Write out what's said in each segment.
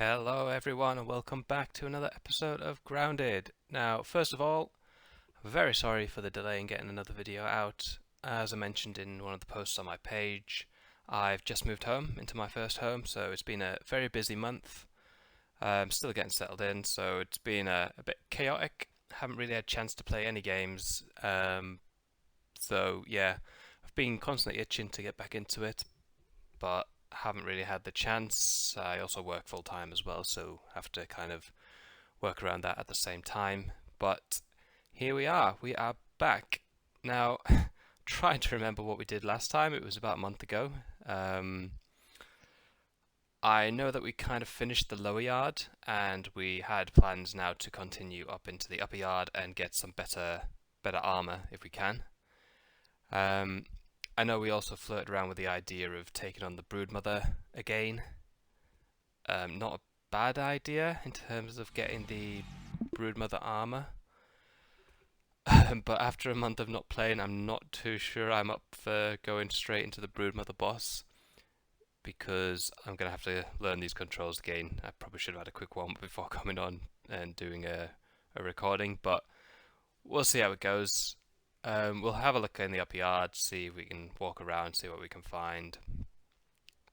Hello, everyone, and welcome back to another episode of Grounded. Now, first of all, I'm very sorry for the delay in getting another video out. As I mentioned in one of the posts on my page, I've just moved home into my first home, so it's been a very busy month. I'm still getting settled in, so it's been a bit chaotic. Haven't really had a chance to play any games. So yeah, I've been constantly itching to get back into it, but haven't really had the chance. I also work full time as well, so have to kind of work around that at the same time. But here we are back. Now, trying to remember what we did last time, it was about a month ago. Um, I know that we kind of finished the lower yard, and we had plans now to continue up into the upper yard and get some better armor if we can. Um, I know we also flirted around with the idea of taking on the Broodmother again. Not a bad idea in terms of getting the Broodmother armor. But after a month of not playing, I'm not too sure I'm up for going straight into the Broodmother boss because I'm going to have to learn these controls again. I probably should have had a quick one before coming on and doing a recording, but we'll see how it goes. We'll have a look in the upper yard, see if we can walk around, see what we can find.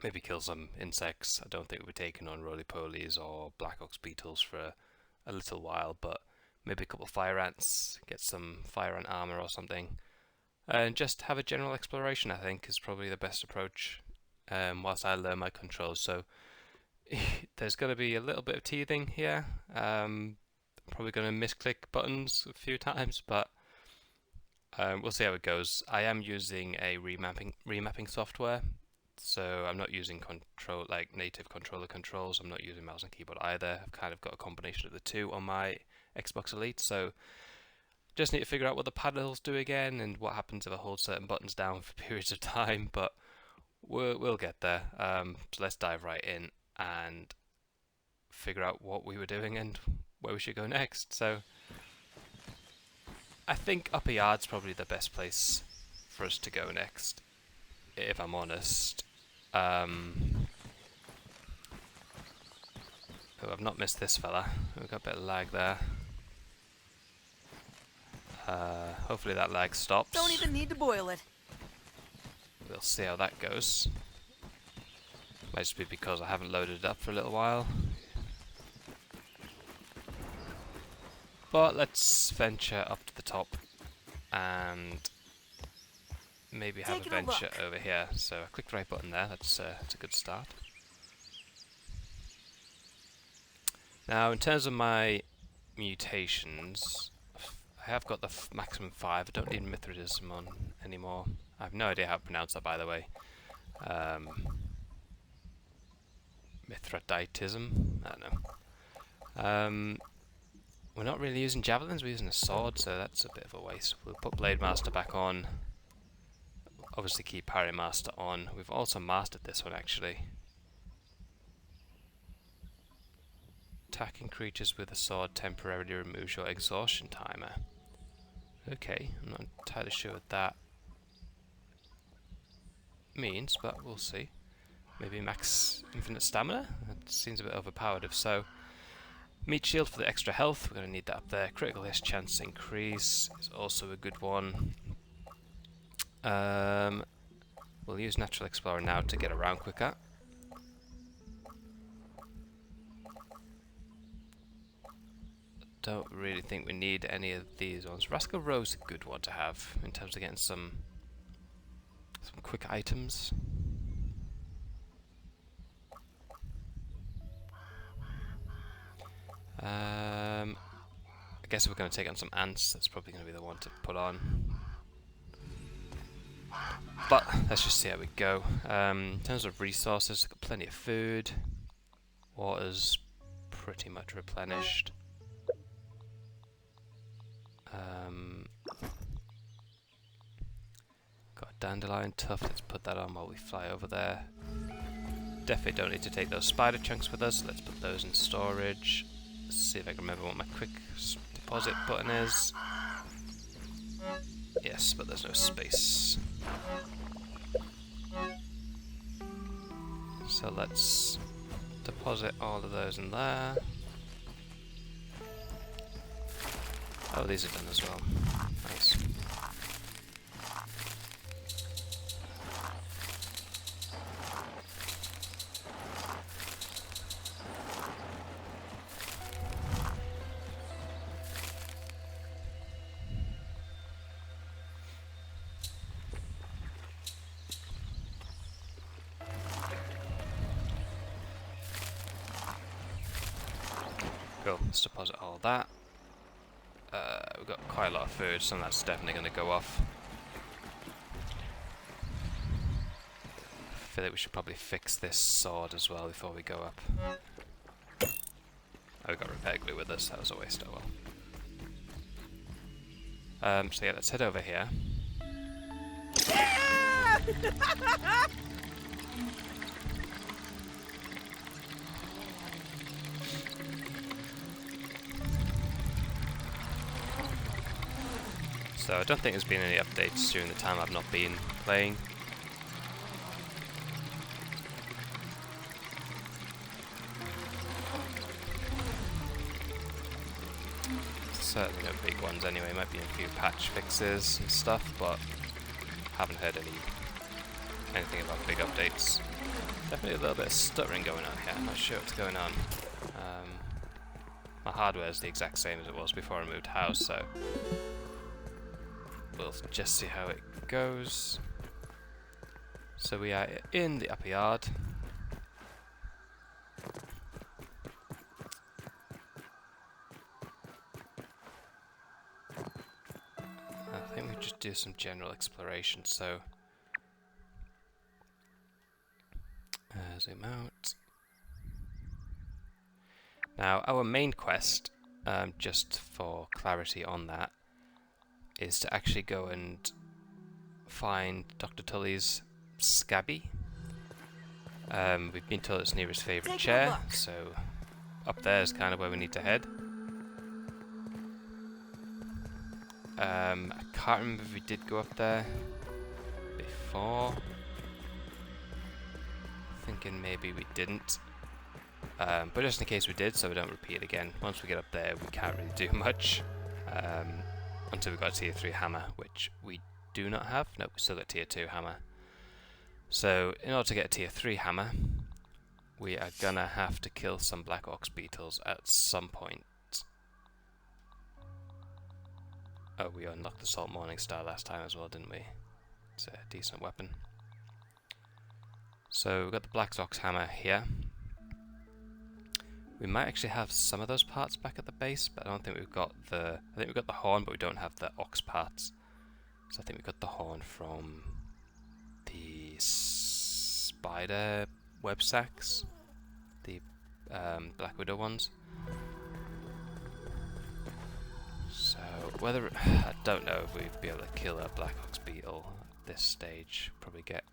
Maybe kill some insects. I don't think we'll be taking on roly-polies or black ox beetles for a little while, but maybe a couple of fire ants, get some fire ant armor or something, and just have a general exploration. I think is probably the best approach. Whilst I learn my controls, so there's going to be a little bit of teething here. Probably going to misclick buttons a few times, but we'll see how it goes. I am using a remapping software, so I'm not using native controller controls. I'm not using mouse and keyboard either. I've kind of got a combination of the two on my Xbox Elite, so just need to figure out what the paddles do again and what happens if I hold certain buttons down for periods of time, but we'll get there. So let's dive right in and figure out what we were doing and where we should go next. So I think Upper Yard's probably the best place for us to go next, if I'm honest. Oh, I've not missed this fella. We've got a bit of lag there. Hopefully that lag stops. Don't even need to boil it. We'll see how that goes. Might just be because I haven't loaded it up for a little while. But let's venture up to the top and maybe have a venture over here. So I clicked the right button there. That's a good start. Now, in terms of my mutations, I have got the maximum 5. I don't need Mithridism on anymore. I have no idea how to pronounce that, by the way. Mithridatism? I don't know. We're not really using javelins, we're using a sword, so that's a bit of a waste. We'll put Blade Master back on. Obviously keep Parry Master on. We've also mastered this one, actually. Attacking creatures with a sword temporarily removes your exhaustion timer. Okay, I'm not entirely sure what that means, but we'll see. Maybe max infinite stamina? That seems a bit overpowered if so. Meat shield for the extra health, we're going to need that up there. Critical hit chance increase is also a good one. We'll use Natural Explorer now to get around quicker. Don't really think we need any of these ones. Rascal Rose is a good one to have in terms of getting some quick items. I guess if we're going to take on some ants, that's probably going to be the one to put on. But let's just see how we go. In terms of resources, we've got plenty of food. Water's pretty much replenished. Got a dandelion tuft, let's put that on while we fly over there. Definitely don't need to take those spider chunks with us, let's put those in storage. Let's see if I can remember what my quick deposit button is. Yes, but there's no space. So let's deposit all of those in there. Oh, these are done as well. Nice. Cool, let's deposit all that. We've got quite a lot of food, so that's definitely going to go off. I feel like we should probably fix this sword as well before we go up. Oh, we got repair glue with us, that was a waste, oh well. So yeah, let's head over here. So I don't think there's been any updates during the time I've not been playing. Certainly no big ones anyway, might be a few patch fixes and stuff, but haven't heard anything about big updates. Definitely a little bit of stuttering going on here, I'm not sure what's going on. My hardware is the exact same as it was before I moved house, so we'll just see how it goes. So we are in the upper yard. I think we just do some general exploration, so zoom out. Now our main quest, just for clarity on that, is to actually go and find Dr. Tully's Scabby. We've been told it's near his favourite chair, so up there is kind of where we need to head. I can't remember if we did go up there before. Thinking maybe we didn't. But just in case we did, so we don't repeat it again, once we get up there we can't really do much. Until we got a tier 3 hammer, which we do not have. Nope, we still got tier 2 hammer. So in order to get a tier 3 hammer, we are gonna have to kill some black ox beetles at some point. Oh, we unlocked the Salt Morningstar last time as well, didn't we? It's a decent weapon. So we've got the black ox hammer here. We might actually have some of those parts back at the base, but I don't think we've got the... I think we've got the horn, but we don't have the ox parts. So I think we've got the horn from the spider web sacks, the Black Widow ones. So whether... I don't know if we'd be able to kill a black ox beetle at this stage. Probably get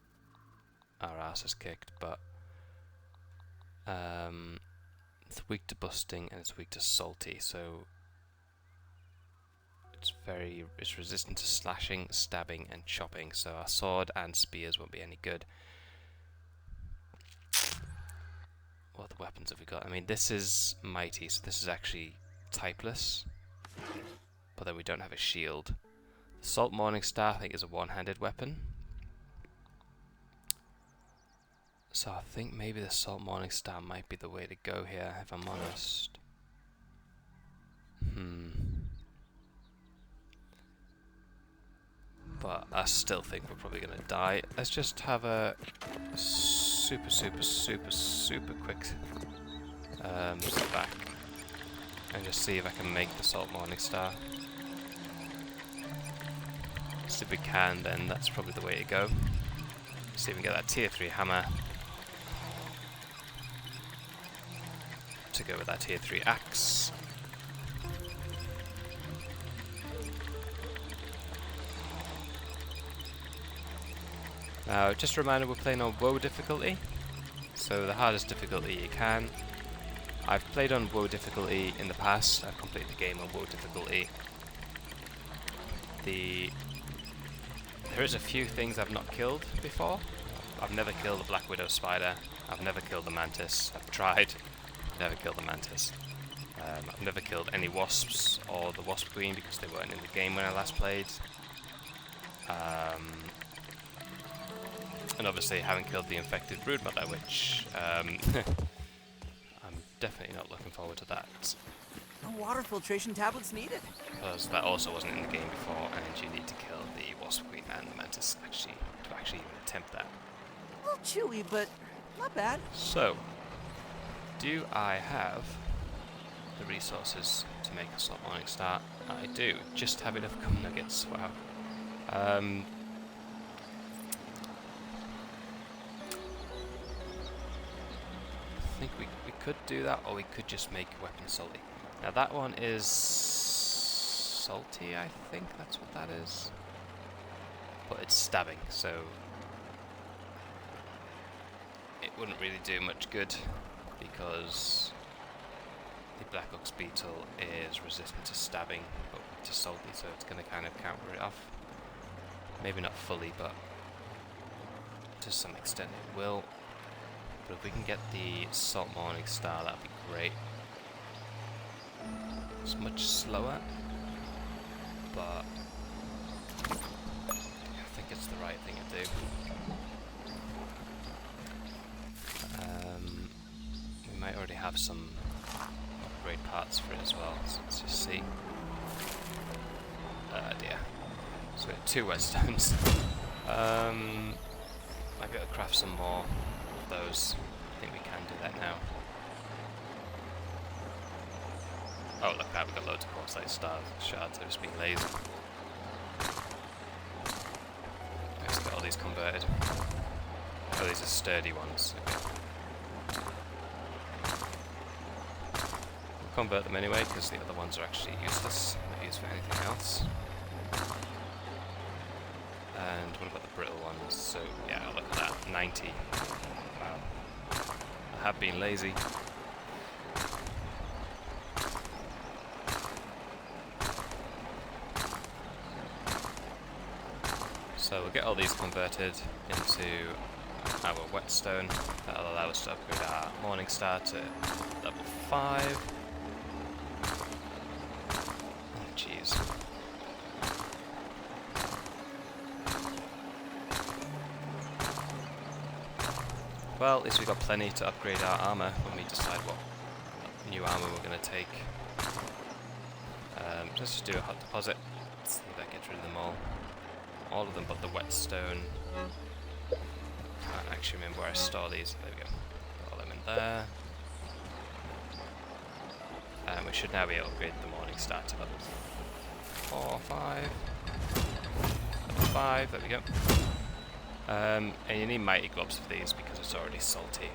our asses kicked, but... it's weak to busting and it's weak to salty, so it's resistant to slashing, stabbing and chopping, so our sword and spears won't be any good. What other weapons have we got? I mean, this is mighty, so this is actually typeless, but then we don't have a shield. The Salt Morningstar I think is a one-handed weapon. So I think maybe the Salt Morningstar might be the way to go here, if I'm honest. But I still think we're probably going to die. Let's just have a super quick step back. And just see if I can make the Salt Morningstar. So if we can, then that's probably the way to go. See if we can get that tier 3 hammer to go with that tier 3 axe. Now, just a reminder, we're playing on WoW difficulty, so the hardest difficulty you can. I've played on WoW difficulty in the past. I've completed the game on WoW difficulty. There is a few things I've not killed before, I've never killed a Black Widow spider. I've never killed the mantis. I've tried. Never killed the mantis. I've never killed any wasps or the wasp queen because they weren't in the game when I last played. And obviously haven't killed the infected broodmother, which I'm definitely not looking forward to that. No water filtration tablets needed. Because that also wasn't in the game before, and you need to kill the wasp queen and the mantis to actually even attempt that. A little chewy, but not bad. So, do I have the resources to make a Salt Morning Star? I do. Just have enough gum nuggets. Wow. I think we could do that, or we could just make a weapon salty. Now that one is salty, I think that's what that is. But it's stabbing, so it wouldn't really do much good because the Black Ox Beetle is resistant to stabbing, but to salty, so it's going to kind of counter it off. Maybe not fully, but to some extent it will. But if we can get the Salt Morning Star, that'd be great. It's much slower, but I think it's the right thing to do. We might already have some upgrade parts for it as well, so let's just see. Dear. So we have 2 redstones. Might be able to craft some more of those. I think we can do that now. Oh, look at that, we've got loads of quartzite shards. I've just been lazy. Let's get all these converted. Oh, these are sturdy ones. Okay. We'll convert them anyway, because the other ones are actually useless. Not used for anything else. And what about the brittle ones? So, yeah, look at that. 90. Wow. I have been lazy. So we'll get all these converted into our whetstone. That'll allow us to upgrade our Morning Star to level 5. Oh jeez. Well, at least we've got plenty to upgrade our armour when we decide what new armour we're going to take. Let's just do a hot deposit. Let's see if that gets rid of them all. All of them but the whetstone. Can't actually remember where I store these. There we go. Put all them in there. And we should now be able to upgrade the Morning Star to level 4, 5. Level 5, there we go. And you need Mighty Gloves for these because it's already salty.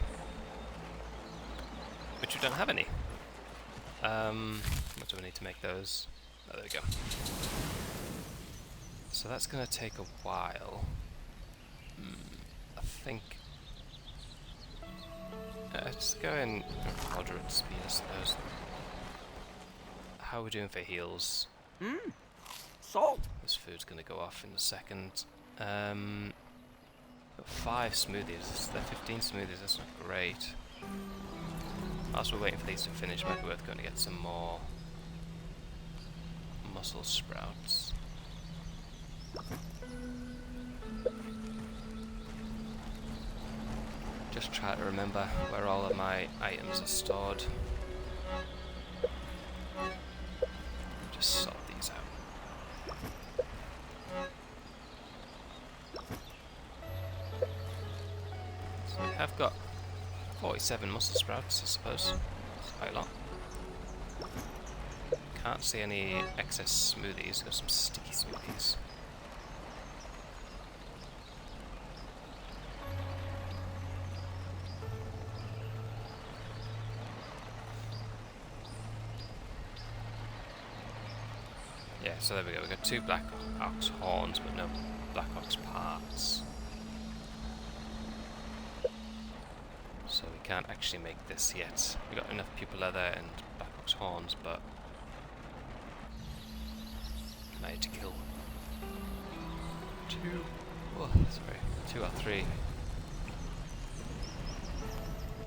Which we don't have any. What do we need to make those? Oh, there we go. So that's going to take a while. I think... let's go in moderate speed, I suppose. How are we doing for heals? Salt. This food's going to go off in a second. Got 5 smoothies. They're 15 smoothies, that's not great. Whilst we're waiting for these to finish, might be worth going to get some more mussel sprouts. Just try to remember where all of my items are stored. Just sort these out. So we have got 47 mussel sprouts, I suppose. That's quite a lot. Can't see any excess smoothies. Got some sticky smoothies. Yeah, so there we go. We've got 2 Black Ox horns, but no Black Ox parts. So we can't actually make this yet. We've got enough pupil leather and Black Ox horns, but I need to kill 2 or 3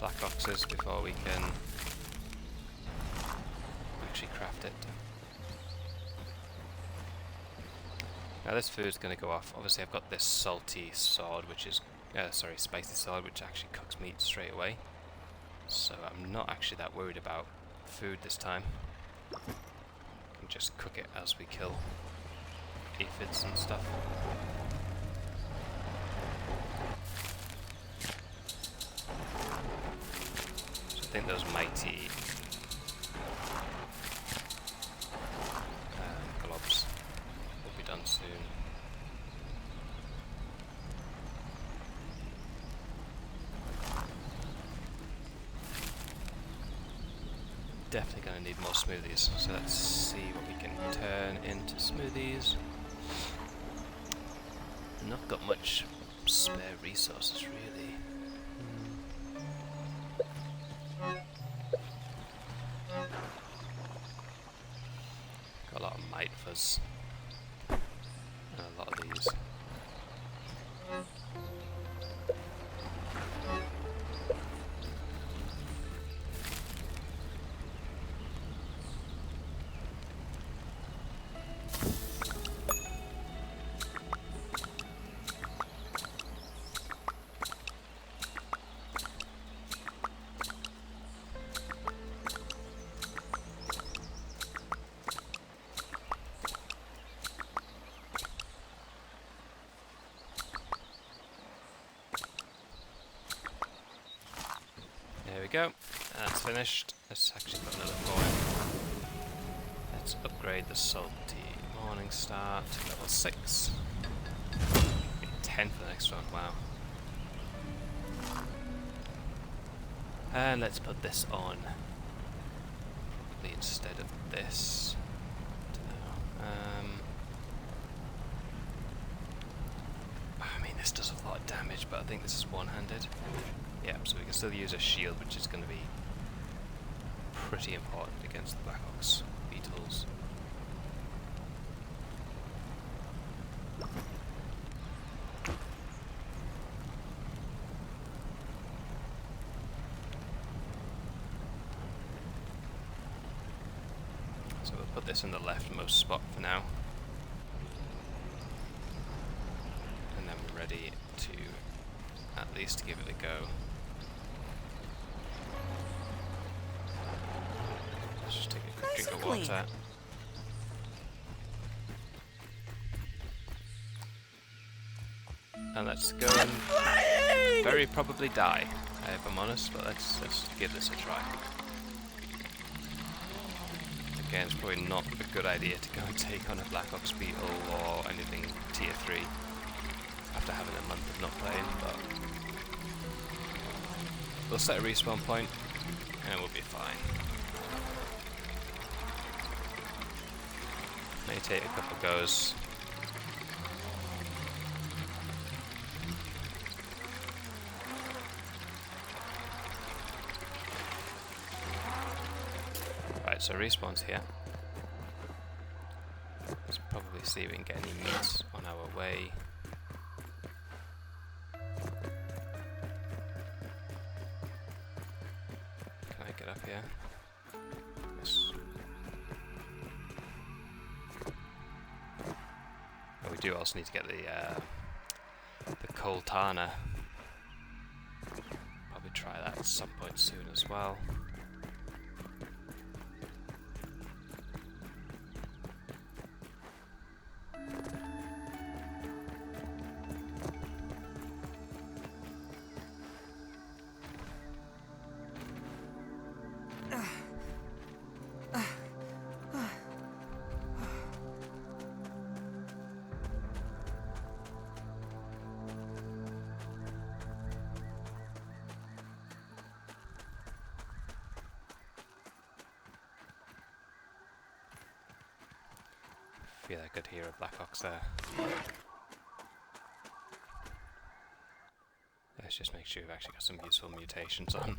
black boxes before we can actually craft it. Now this food's going to go off. Obviously I've got this salty sword, which is, spicy sword, which actually cooks meat straight away. So I'm not actually that worried about food this time. I can just cook it as we kill aphids and stuff. So I think those mighty globs will be done soon. Definitely going to need more smoothies, so let's see what we can turn into smoothies. Not got much spare resources really. Got a lot of mite fuzz and a lot of these. There we go, that's finished. Let's actually put another point. Let's upgrade the salty morning star to level 6. 10 for the next one, wow. And let's put this on. Probably instead of this. I mean, this does a lot of damage, but I think this is one-handed. Yeah, so we can still use a shield, which is going to be pretty important against the Black Ox beetles. So we'll put this in the leftmost spot for now. And then we're ready to at least give it a go. Let's just take a quick drink of water. And let's go and very probably die, if I'm honest, but let's give this a try. Again, it's probably not a good idea to go and take on a Black Ox beetle or anything tier 3 after having a month of not playing, but we'll set a respawn point and we'll be fine. May take a couple goes. Right, so respawn's here. Let's probably see if we can get any meat on our way. Can I get up here? Yes. Oh, we do also need to get the Coltana. Probably try that at some point soon as well. Feel I could hear a Black Ox there. Let's just make sure we've actually got some useful mutations on.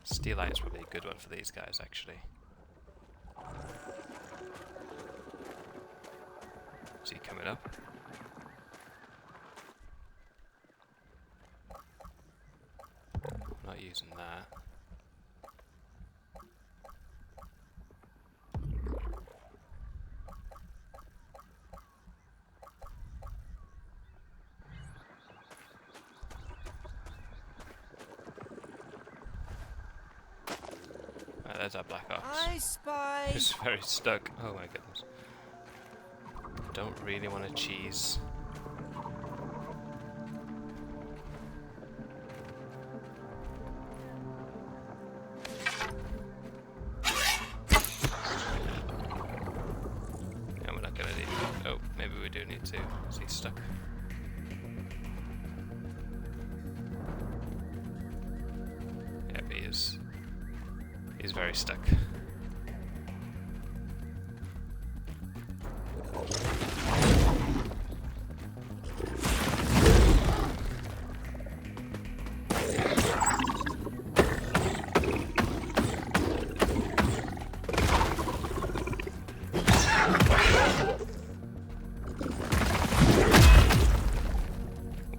Steelite is probably a good one for these guys, actually. Is he coming up? using that. Right, there's our black ox. I spy. It's very stuck. Oh my goodness. Don't really want to cheese. Yeah, we're not gonna need. Oh, maybe we do need to. Is he stuck? Yep, he is. He's very stuck.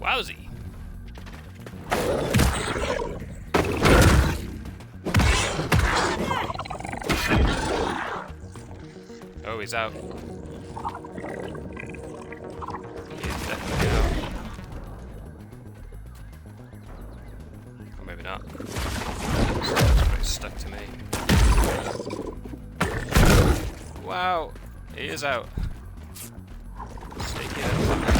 Wowzy! Oh, he's out. He is definitely out. Or maybe not. That's pretty stuck to me. Wow! He is out. Let's take it out.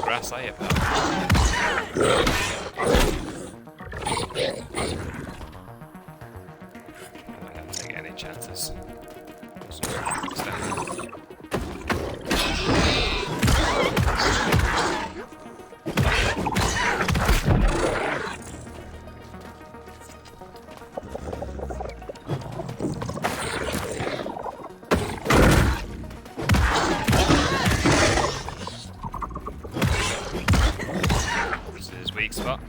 Grass I have now. I'm not going to take any chances. Weak spot.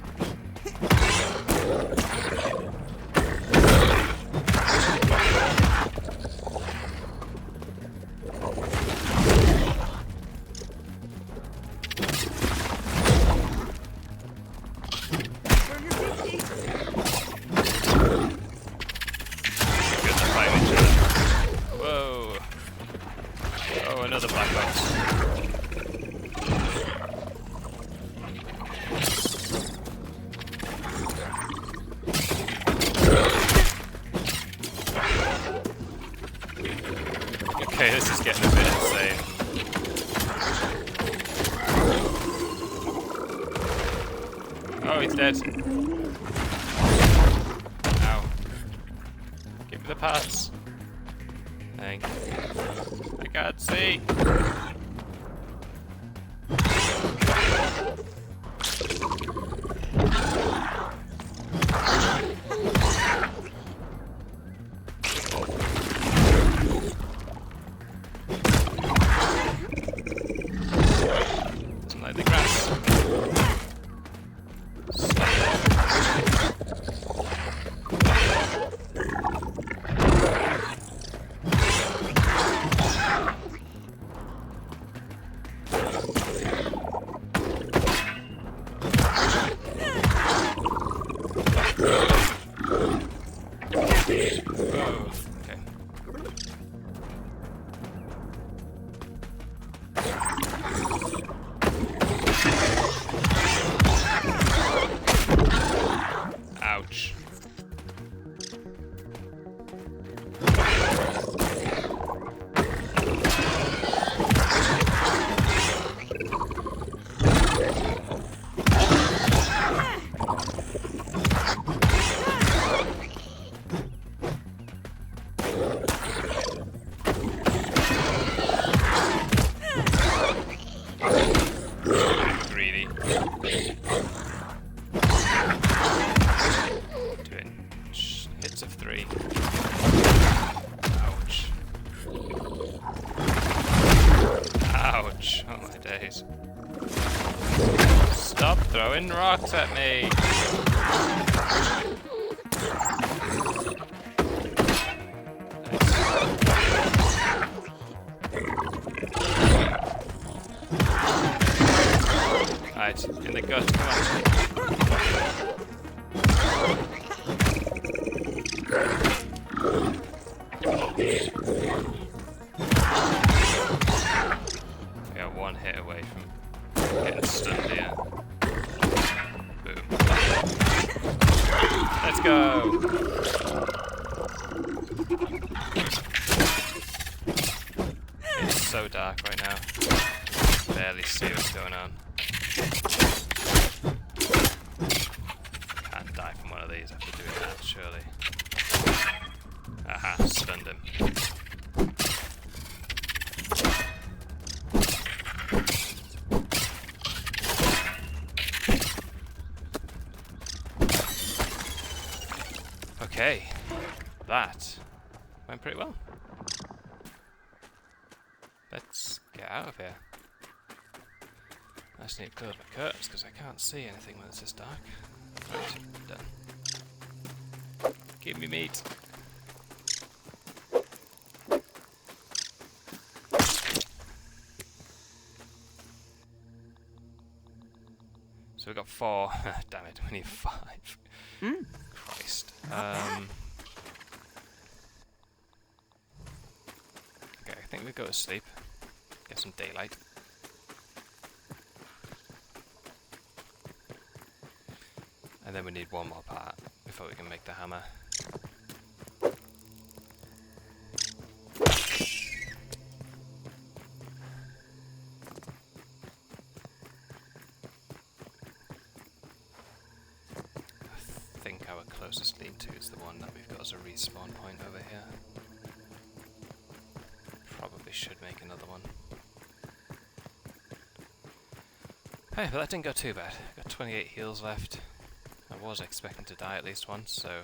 Whoa! Oh, another black box. Okay, this is getting a bit insane. Oh, he's dead. Ow. Give me the parts. Thank you. I can't see. Like the grass. Oh, okay. Ouch. Greedy. Doing hits of 3. Ouch. Ouch. Oh my days. Stop throwing rocks at me! Right, in the gut, come on. We are one hit away from getting stunned here. Boom. Let's go! It's so dark right now. Barely see what's going on. Can't die from one of these after doing that, surely. Aha, stunned him. Okay, that went pretty well. Let's get out of here. I just need to close my curtains because I can't see anything when it's this dark. Right, done. Give me meat. So we got 4. Damn it, we need 5. Christ. Okay, I think we go to sleep. Get some daylight. And then we need one more part before we can make the hammer. I think our closest lean-to is the one that we've got as a respawn point over here. Probably should make another one. Hey, but that didn't go too bad. Got 28 heals left. I was expecting to die at least once, so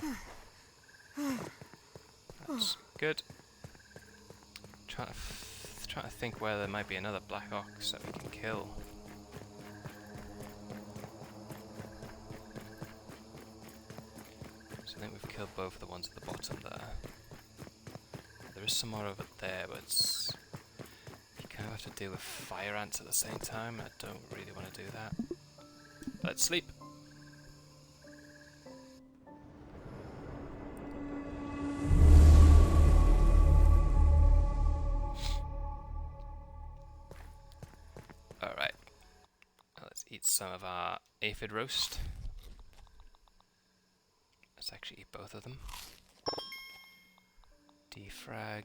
that's good. Trying to think where there might be another black ox that we can kill. So I think we've killed both the ones at the bottom there. There is some more over there, but you kind of have to deal with fire ants at the same time. I don't really want to do that. Let's sleep. Alright, let's eat some of our aphid roast. Let's actually eat both of them. Defrag,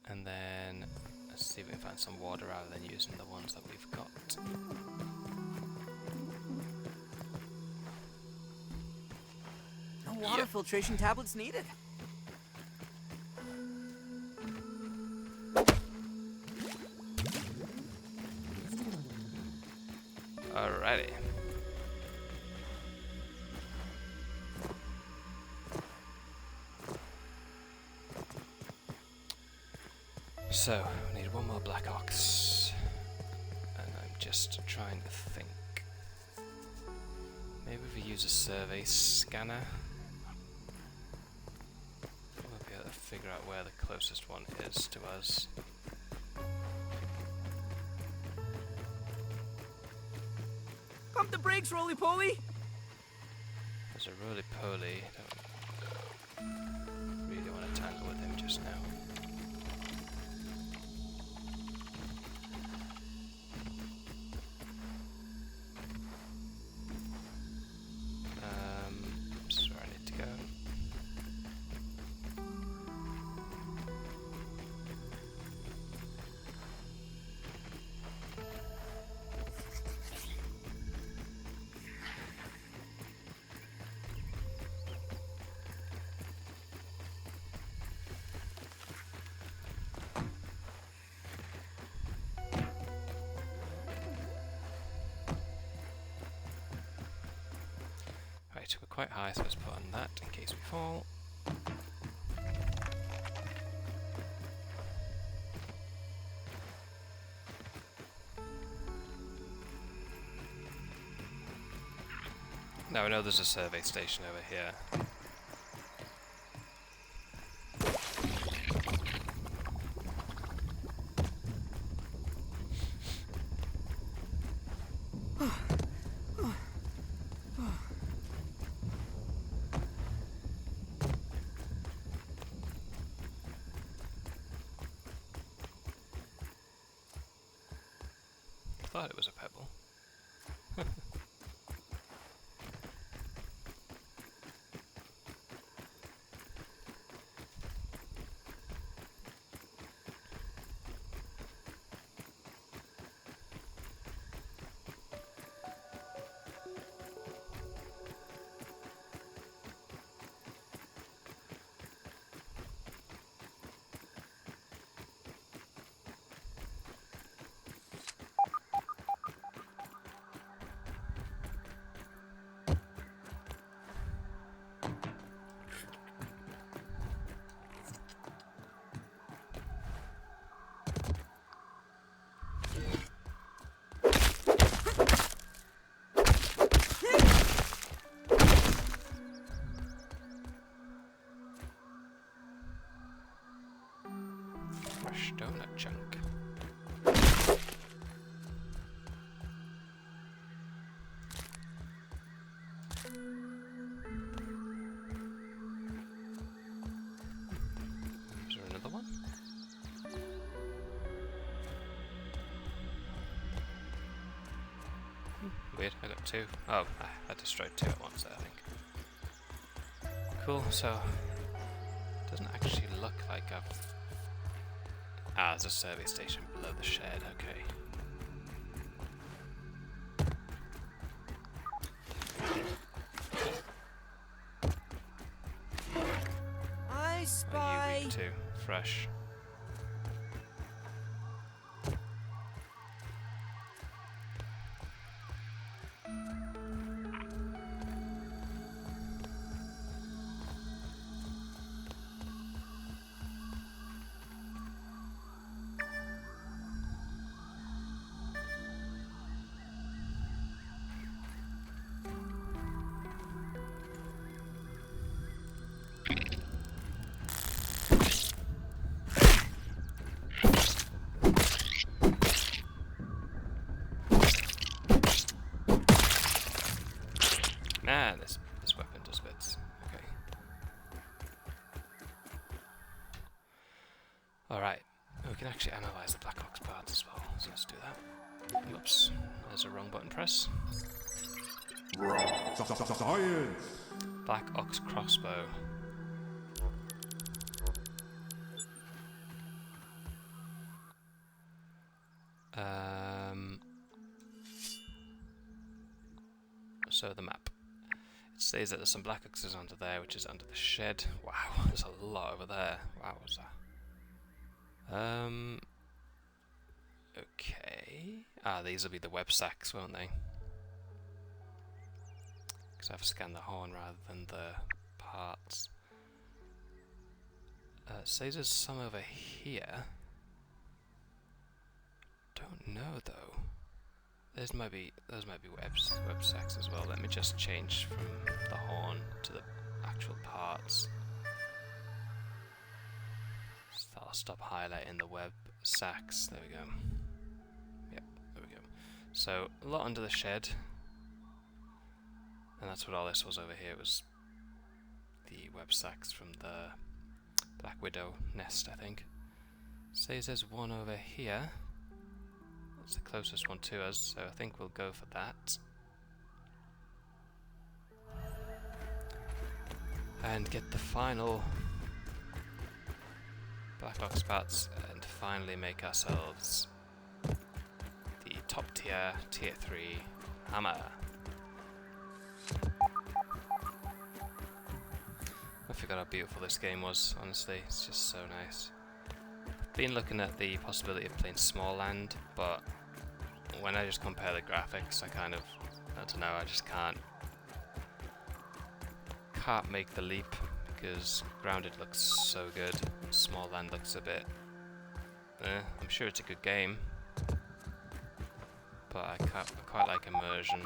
and then let's see if we can find some water rather than using the ones that we've got. No water filtration tablets needed. Alrighty. So, we need one more black ox. And I'm just trying to think. Maybe if we use a survey scanner, we'll be able to figure out where the closest one is to us. Pump the brakes, roly-poly! There's a roly-poly. Don't really want to tangle with him just now. This is where I need to go. Right, we're quite high, so let's put on that in case we fall. Now I know there's a survey station over here. Thought it was a pebble. Fresh donut chunk. Is there another one? Weird, I got two. Oh, I destroyed two at once there, I think. Cool, so doesn't actually look like I've... Ah, there's a survey station below the shed, okay. I Oh, spy. you weak too. Fresh. Ah, this weapon does bits. Okay. Alright. We can actually analyze the Black Ox parts as well, so let's do that. Oops. There's a wrong button press. Science! Black Ox crossbow. So the map. It says that there's some black oxes under there, which is under the shed. Wow, there's a lot over there. Wow, what's that? Okay. Ah, these will be the web sacks, won't they? Because I've scanned the horn rather than the parts. It says there's some over here. Don't know though. Those might be web sacks as well. Let me just change from the horn to the actual parts. So I'll stop highlighting the web sacks. There we go. Yep, there we go. So a lot under the shed, and that's what all this was over here. Was the web sacks from the Black Widow nest, I think. Says there's one over here. It's the closest one to us, so I think we'll go for that. And get the final Black Ox parts and finally make ourselves the top tier, tier 3 hammer. I forgot how beautiful this game was, honestly, it's just so nice. I've been looking at the possibility of playing Smallland, but when I just compare the graphics, I don't know, I just can't make the leap, because Grounded looks so good, and Smallland looks a bit, I'm sure it's a good game, but I quite like Immersion.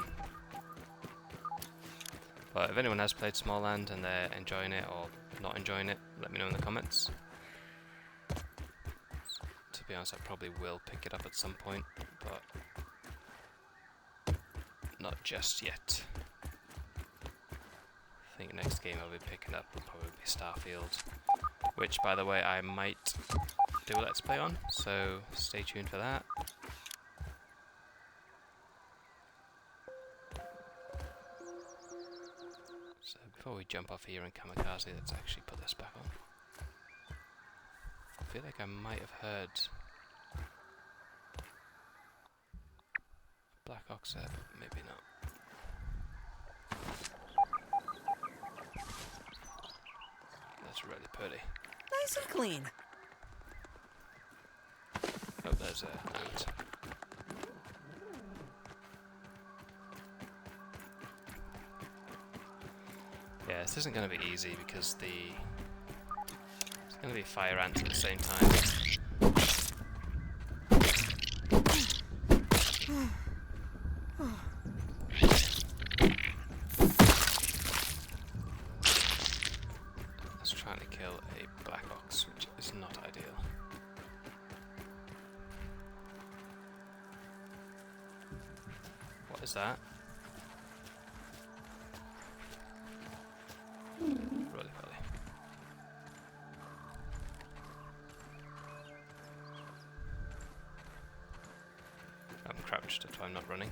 But if anyone has played Smallland and they're enjoying it or not enjoying it, let me know in the comments. To be honest, I probably will pick it up at some point, but not just yet. I think next game I'll be picking up will probably be Starfield, which, by the way, I might do a Let's Play on, so stay tuned for that. So before we jump off here and kamikaze, let's actually put this back on. I feel like I might have heard Black Ox there, but maybe not. That's really pretty. Nice and clean. Oh, there's a note. Yeah, this isn't going to be easy because it's going to be fire ants at the same time. Let's try to kill a Black Ox, which is not ideal. What is that? Roly poly. I'm crouched, that's why I'm not running.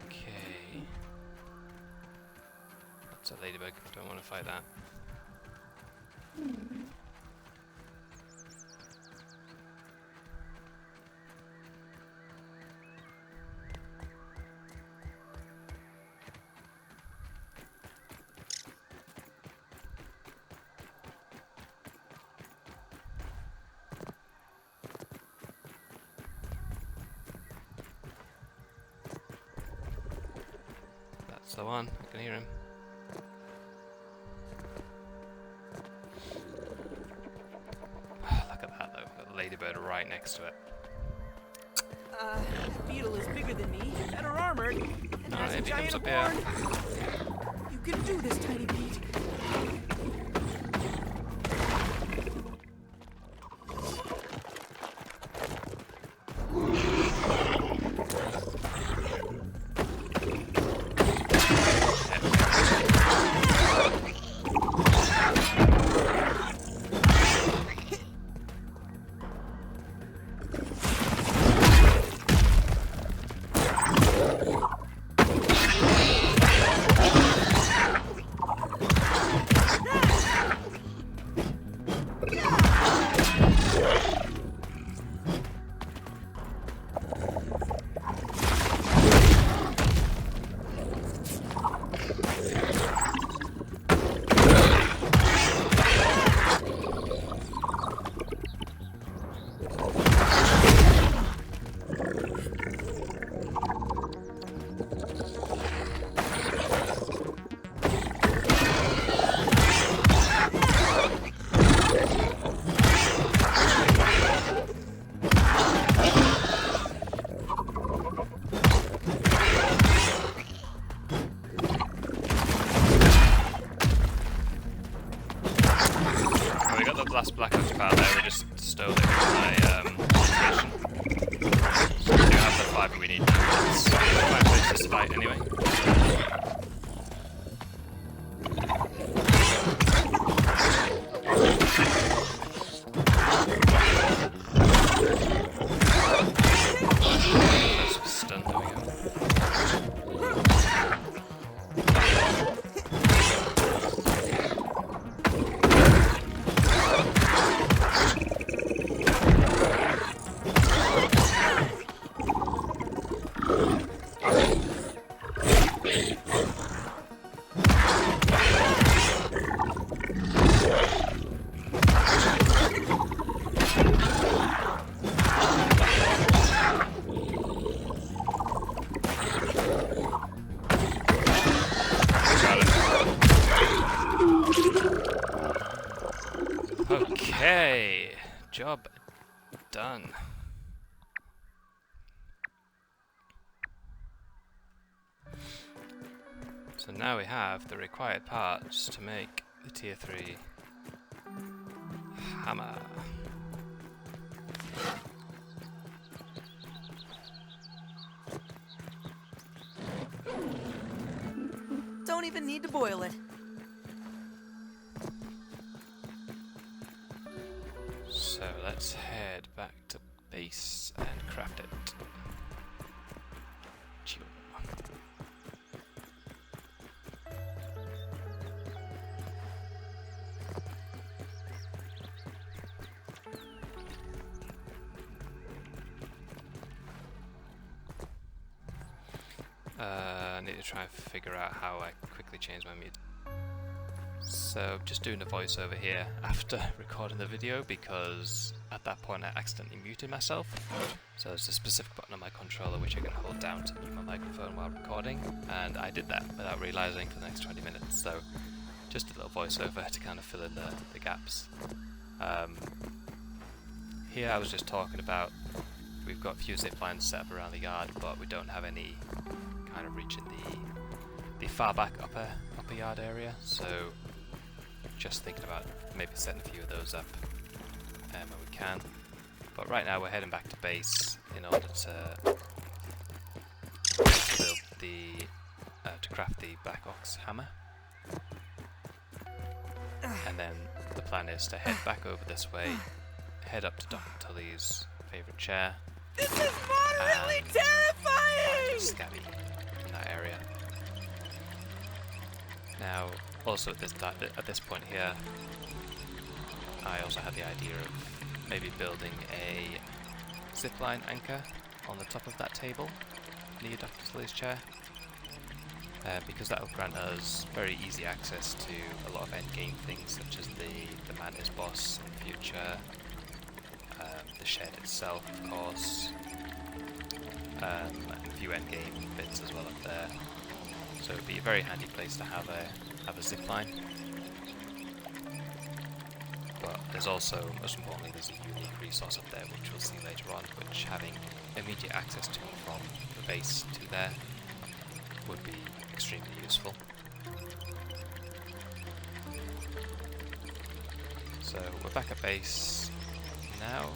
Okay. That's a ladybug, don't want to fight that. That's the one, I can hear him. Look at that though, got the ladybird right next to it. That beetle is bigger than me, better armored, and has a Alright, he comes giant up here. horn. You can do this, Tiny Pete. Last Black Ops part there, we just stole it from my station. So we do have the fibre we need now. It's quite close to this fight anyway. That's stun, there we go. Okay, job done. So now we have the required parts to make the tier 3 hammer. Don't even need to boil it. So let's head back to base and craft it. Choo. I need to try and figure out how I quickly change my mute. So just doing a voiceover here after recording the video because at that point I accidentally muted myself. So there's a specific button on my controller which I can hold down to mute my microphone while recording, and I did that without realising for the next 20 minutes. So just a little voiceover to kind of fill in the gaps. Here I was just talking about we've got a few zip lines set up around the yard, but we don't have any kind of reaching the far back upper yard area. So just thinking about maybe setting a few of those up when we can. But right now we're heading back to base in order to build to craft the Black Ox hammer. And then the plan is to head back over this way, head up to Dr. Tully's favourite chair. This is moderately terrifying! Scabby in that area. Now, also at this point here, I also had the idea of maybe building a zipline anchor on the top of that table near Dr. Tully's chair, because that will grant us very easy access to a lot of endgame things such as the Mantis boss in the future, the shed itself, of course, and a few endgame bits as well up there. So it would be a very handy place to have a zipline. But there's also, most importantly, there's a unique resource up there which we'll see later on, which having immediate access to from the base to there would be extremely useful. So we're back at base now,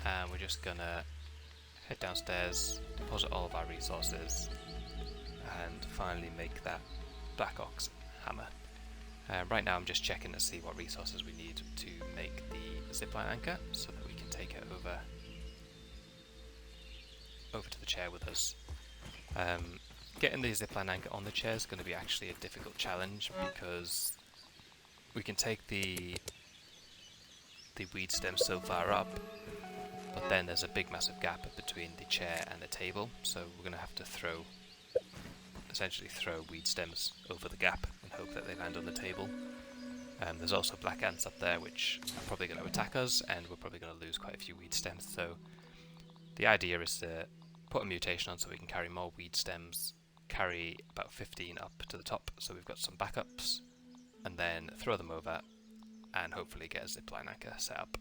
and we're just gonna head downstairs, deposit all of our resources, and finally make that Black Ox hammer. Right now I'm just checking to see what resources we need to make the zipline anchor so that we can take it over to the chair with us. Getting the zipline anchor on the chair is going to be actually a difficult challenge because we can take the weed stem so far up, but then there's a big massive gap between the chair and the table, so we're going to have to essentially throw weed stems over the gap and hope that they land on the table. There's also black ants up there which are probably going to attack us, and we're probably going to lose quite a few weed stems. So the idea is to put a mutation on so we can carry more weed stems, carry about 15 up to the top so we've got some backups, and then throw them over and hopefully get a zipline anchor set up.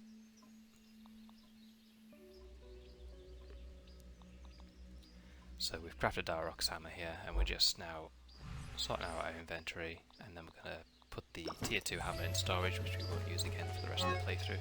So we've crafted our Ox hammer here, and we're just now sorting out our inventory, and then we're going to put the tier 2 hammer in storage, which we won't use again for the rest of the playthrough.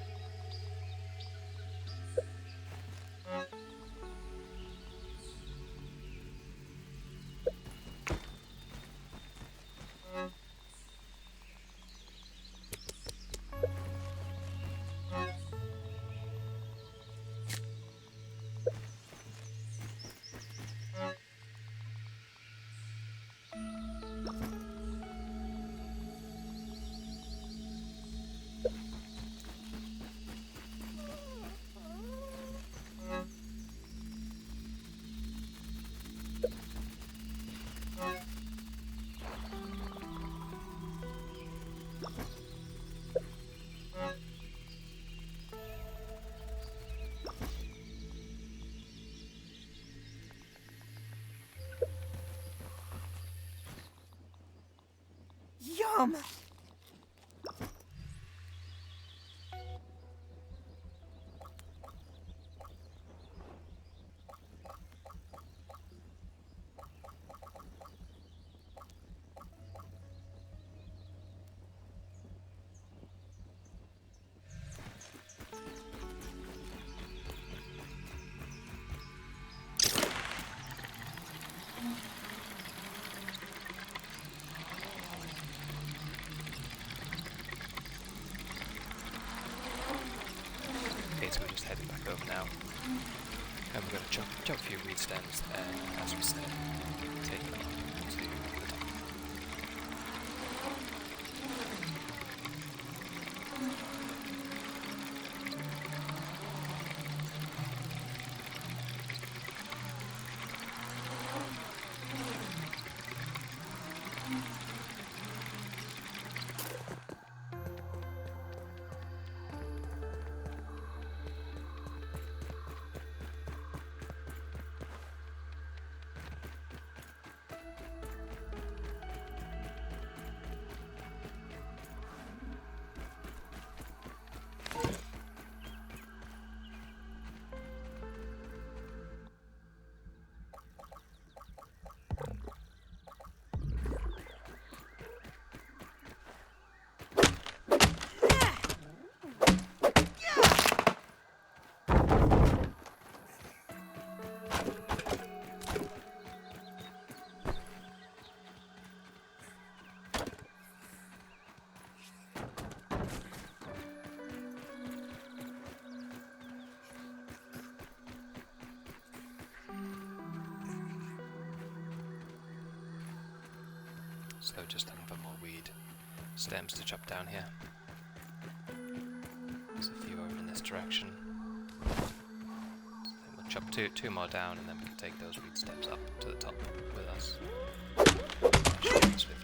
Yum! a few weed stems, and as we said, take them up to the top. So just looking for more weed stems to chop down here. There's a few over in this direction. So then we'll chop two more down, and then we can take those weed stems up to the top with us. That's 15.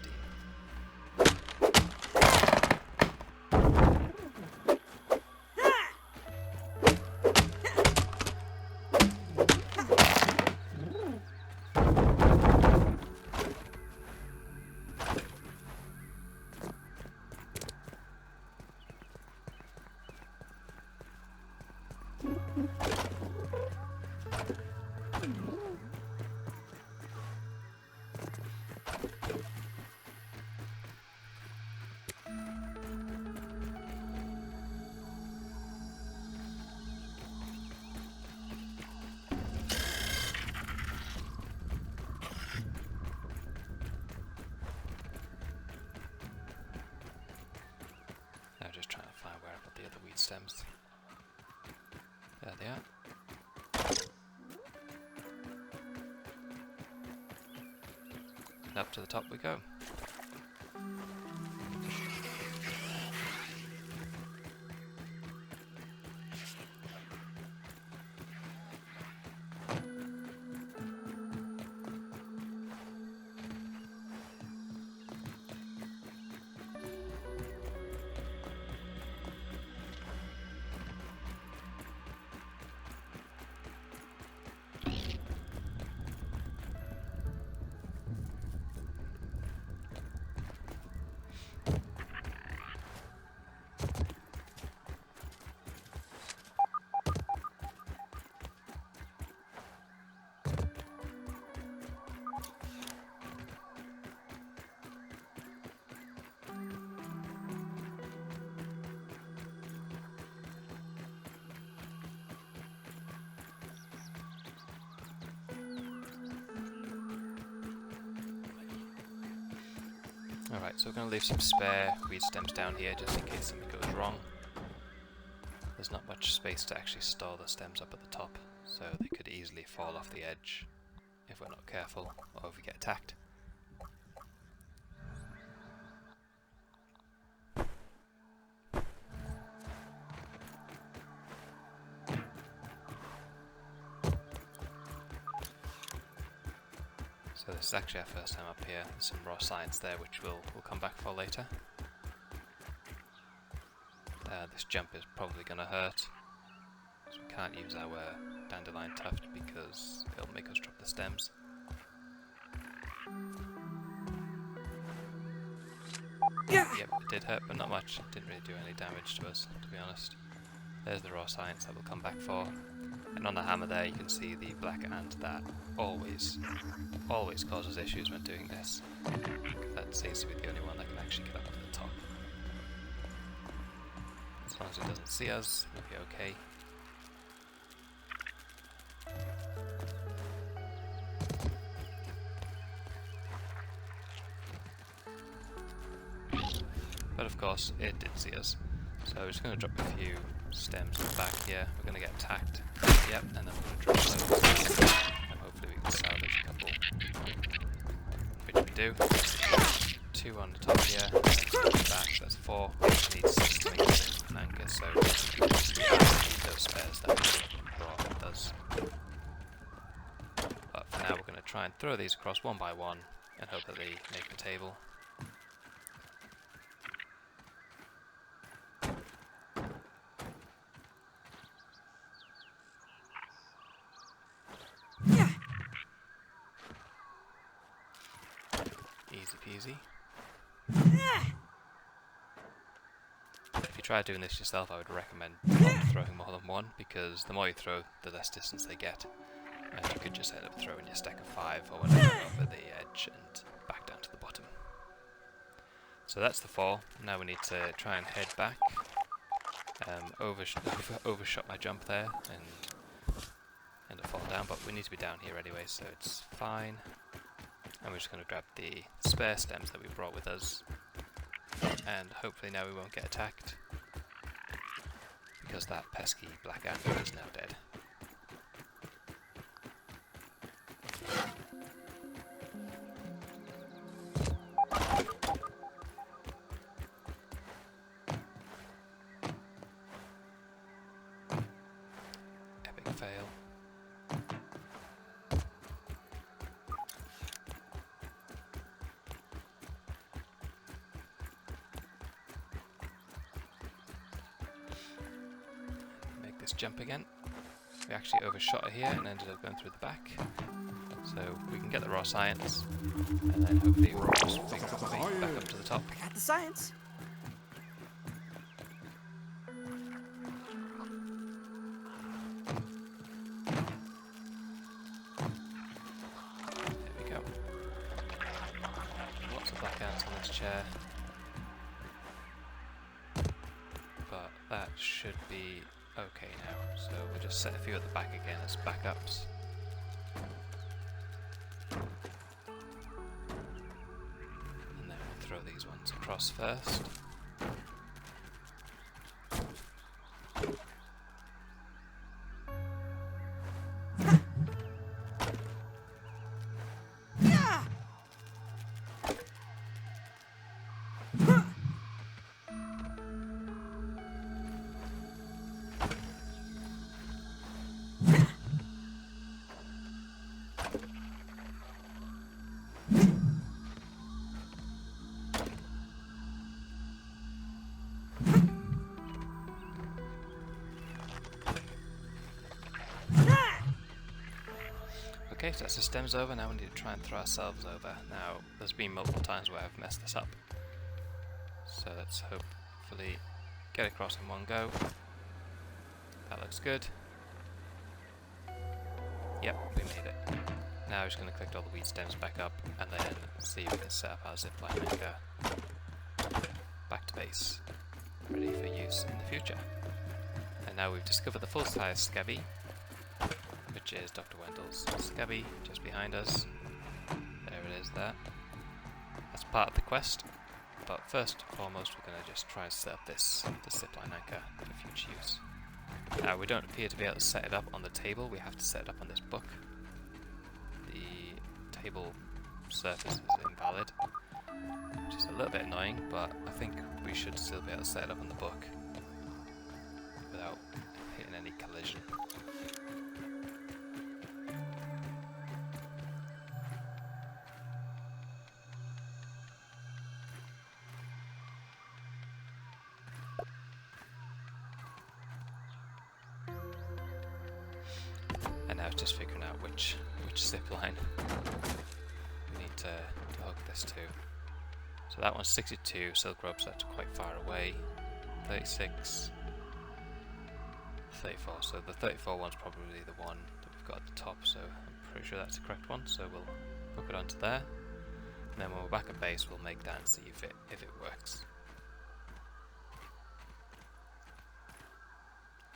Now just trying to find where I put the other weed stems. There they are. And up to the top we go. Alright, so we're going to leave some spare weed stems down here just in case something goes wrong. There's not much space to actually store the stems up at the top, so they could easily fall off the edge if we're not careful or if we get attacked. So this is actually our first time up here. There's some raw science there which we'll come back for later. This jump is probably going to hurt. So we can't use our dandelion tuft because it'll make us drop the stems. Yep, it did hurt, but not much. It didn't really do any damage to us, to be honest. There's the raw science that we'll come back for. And on the hammer there you can see the black ant that always causes issues when doing this. That seems to be the only one that can actually get up to the top. As long as it doesn't see us, we'll be okay. But of course, it did see us. So we're just going to drop a few stems in the back here. We're going to get attacked. Yep, and then we're going to drop those. And hopefully we can salvage a couple. Which we do. 2 on the top here, and back, so that's 4. We need 6 to make an anchor, so we need those spares that we brought with us. But for now we're going to try and throw these across one by one and hope that they make the table. Easy peasy. If you try doing this yourself, I would recommend not throwing more than one, because the more you throw, the less distance they get. And you could just end up throwing your stack of 5 or whatever over the edge and back down to the bottom. So that's the 4. Now we need to try and head back. Overshot my jump there and end up falling down, but we need to be down here anyway, so it's fine. And we're just going to grab the spare stems that we brought with us, and hopefully now we won't get attacked, because that pesky black ant is now dead. Epic fail. This jump again. We actually overshot it here and ended up going through the back. So we can get the raw science, and then hopefully we'll just make our way back up to the top. I got the science. There we go. Lots of black ants on this chair. But that should be okay now, so we'll just set a few at the back again as backups. And then we'll throw these ones across first. Okay, so that's the stems over. Now we need to try and throw ourselves over. Now, there's been multiple times where I've messed this up, so let's hopefully get across in one go. That looks good. Yep, we made it. Now we're just going to collect all the weed stems back up and then see if we can set up our zipline anchor back to base, ready for use in the future. And now we've discovered the full-size Scabby, which is Dr. Wendell's Scabby, just behind us. There it is there. That's part of the quest, but first and foremost we're going to just try and set up this zipline anchor for future use. Now we don't appear to be able to set it up on the table, we have to set it up on this book. The table surface is invalid, which is a little bit annoying, but I think we should still be able to set it up on the book without hitting any collision. And now it's just figuring out which zip line we need to hook this to. So that one's 62, Silk Rope, so that's quite far away. 36, 34, so the 34 one's probably the one that we've got at the top, so I'm pretty sure that's the correct one, so we'll hook it onto there. And then when we're back at base, we'll make that and see if it works.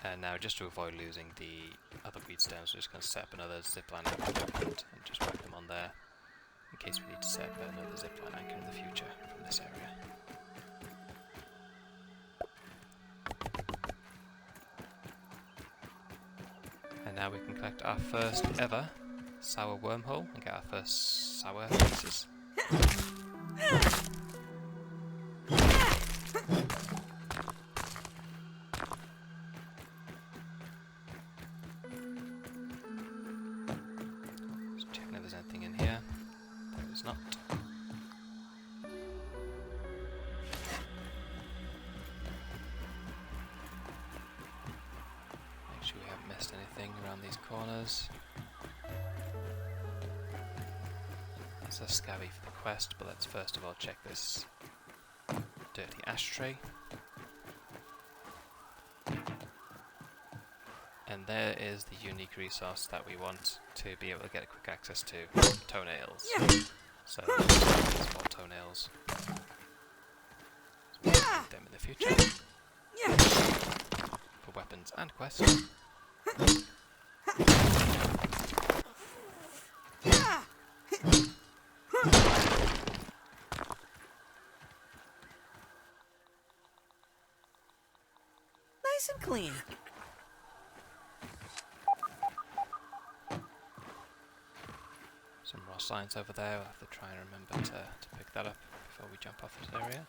And now, just to avoid losing the other weed stems, we're just going to set up another zipline anchor and just whack them on there, in case we need to set up another zipline anchor in the future from this area. now we can collect our first ever sour wormhole and get our first sour pieces. Just checking if there's anything in here. There is not. Make sure we haven't missed anything around these corners. There's a scabby for the quest, but let's first of all check this dirty ashtray. And there is the unique resource that we want to be able to get quick access to, toenails. So, there's more toenails. So we'll need them in the future. For weapons and quests. Nice and clean. Some raw science over there. We'll have to try and remember to pick that up before we jump off this area.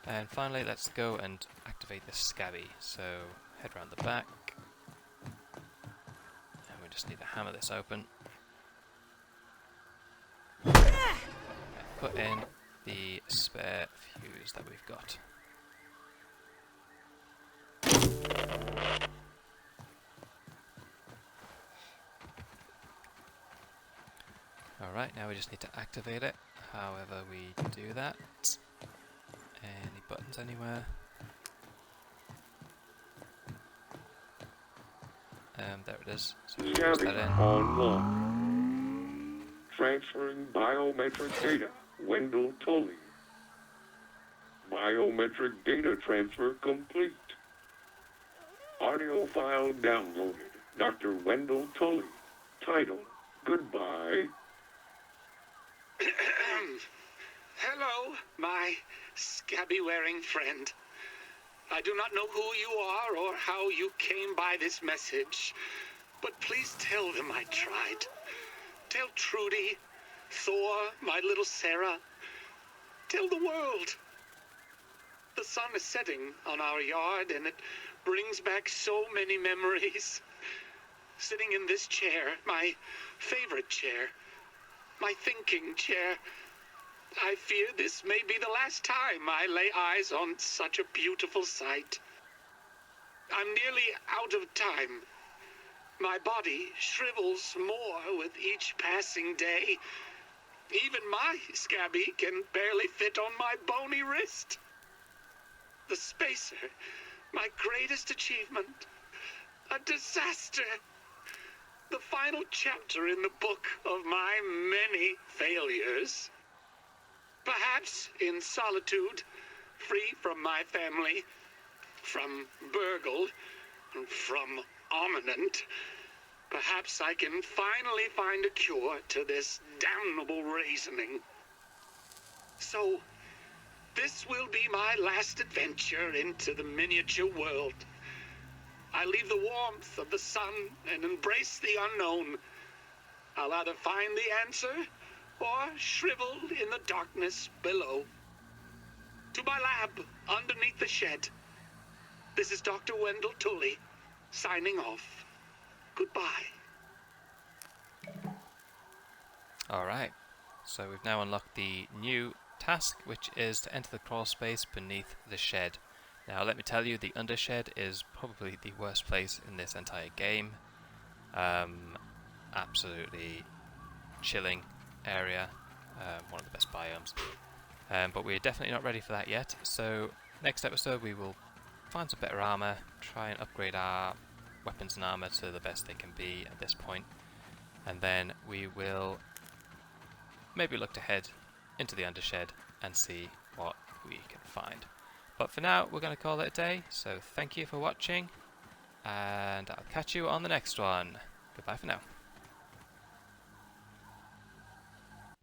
And finally, let's go and activate this scabby. So, head around the back. And we just need to hammer this open. And put in the spare fuse that we've got. Alright, now we just need to activate it. However we do that. Any buttons anywhere? There it is. So we push that in. Online. Transferring biometric data. Wendell Tully. Biometric data transfer complete. Audio file downloaded. Dr. Wendell Tully. Title: Goodbye. Hello, my scabby-wearing friend. I do not know who you are or how you came by this message, but please tell them I tried. Tell Trudy, Thor, my little Sarah. Tell the world. The sun is setting on our yard, and it brings back so many memories. Sitting in this chair, my favorite chair, my thinking chair, I fear this may be the last time I lay eyes on such a beautiful sight. I'm nearly out of time. My body shrivels more with each passing day. Even my scabby can barely fit on my bony wrist. The spacer, my greatest achievement, a disaster. The final chapter in the book of my many failures. Perhaps in solitude, free from my family, from Burgle, and from Ominent, perhaps I can finally find a cure to this damnable reasoning. So, this will be my last adventure into the miniature world. I leave the warmth of the sun and embrace the unknown. I'll either find the answer or shrivel in the darkness below. To my lab underneath the shed. This is Dr. Wendell Tully, signing off. Goodbye. Alright, so we've now unlocked the new task, which is to enter the crawl space beneath the shed. Now let me tell you, the undershed is probably the worst place in this entire game. Absolutely chilling area, one of the best biomes. But we're definitely not ready for that yet, so next episode we will find some better armor, try and upgrade our weapons and armor to the best they can be at this point, and then we will maybe look to head into the undershed and see what we can find. But for now, we're going to call it a day, so thank you for watching, and I'll catch you on the next one. Goodbye for now.